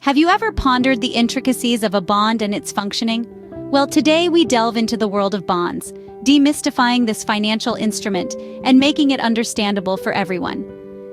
Have you ever pondered the intricacies of a bond and its functioning? Well, today we delve into the world of bonds, demystifying this financial instrument and making it understandable for everyone.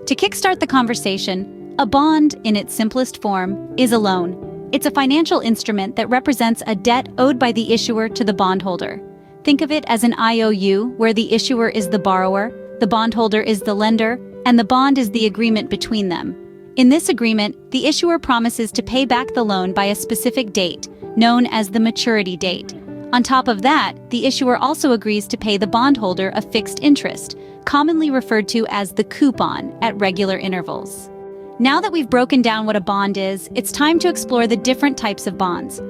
To kickstart the conversation, a bond, in its simplest form, is a loan. It's a financial instrument that represents a debt owed by the issuer to the bondholder. Think of it as an IOU, where the issuer is the borrower, the bondholder is the lender, and the bond is the agreement between them. In this agreement, the issuer promises to pay back the loan by a specific date, known as the maturity date. On top of that, the issuer also agrees to pay the bondholder a fixed interest, commonly referred to as the coupon, at regular intervals. Now that we've broken down what a bond is, it's time to explore the different types of bonds.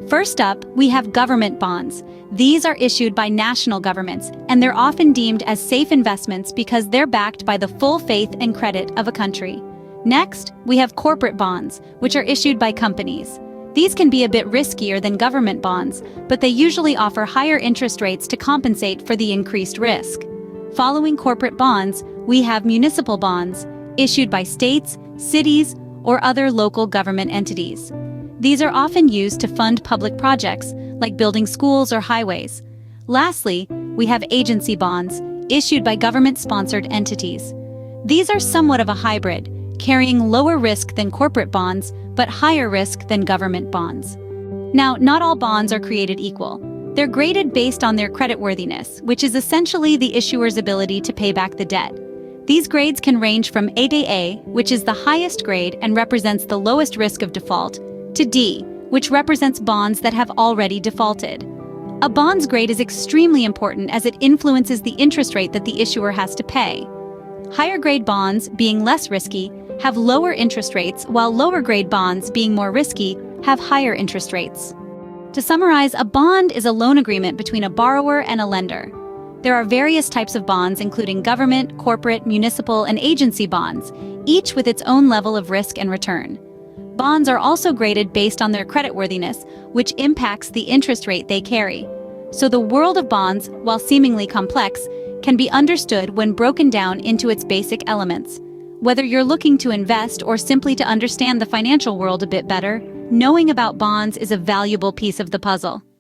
First up, we have government bonds. These are issued by national governments, and they're often deemed as safe investments because they're backed by the full faith and credit of a country. Next, we have corporate bonds, which are issued by companies. These can be a bit riskier than government bonds, but they usually offer higher interest rates to compensate for the increased risk. Following corporate bonds, we have municipal bonds, issued by states, cities, or other local government entities. These are often used to fund public projects, like building schools or highways. Lastly, we have agency bonds, issued by government-sponsored entities. These are somewhat of a hybrid, carrying lower risk than corporate bonds, but higher risk than government bonds. Now, not all bonds are created equal. They're graded based on their creditworthiness, which is essentially the issuer's ability to pay back the debt. These grades can range from AAA, which is the highest grade and represents the lowest risk of default, to D, which represents bonds that have already defaulted. A bond's grade is extremely important as it influences the interest rate that the issuer has to pay. Higher grade bonds, being less risky, have lower interest rates, while lower grade bonds, being more risky, have higher interest rates. To summarize, a bond is a loan agreement between a borrower and a lender. There are various types of bonds, including government, corporate, municipal, and agency bonds, each with its own level of risk and return. Bonds are also graded based on their creditworthiness, which impacts the interest rate they carry. So the world of bonds, while seemingly complex, can be understood when broken down into its basic elements. Whether you're looking to invest or simply to understand the financial world a bit better, knowing about bonds is a valuable piece of the puzzle.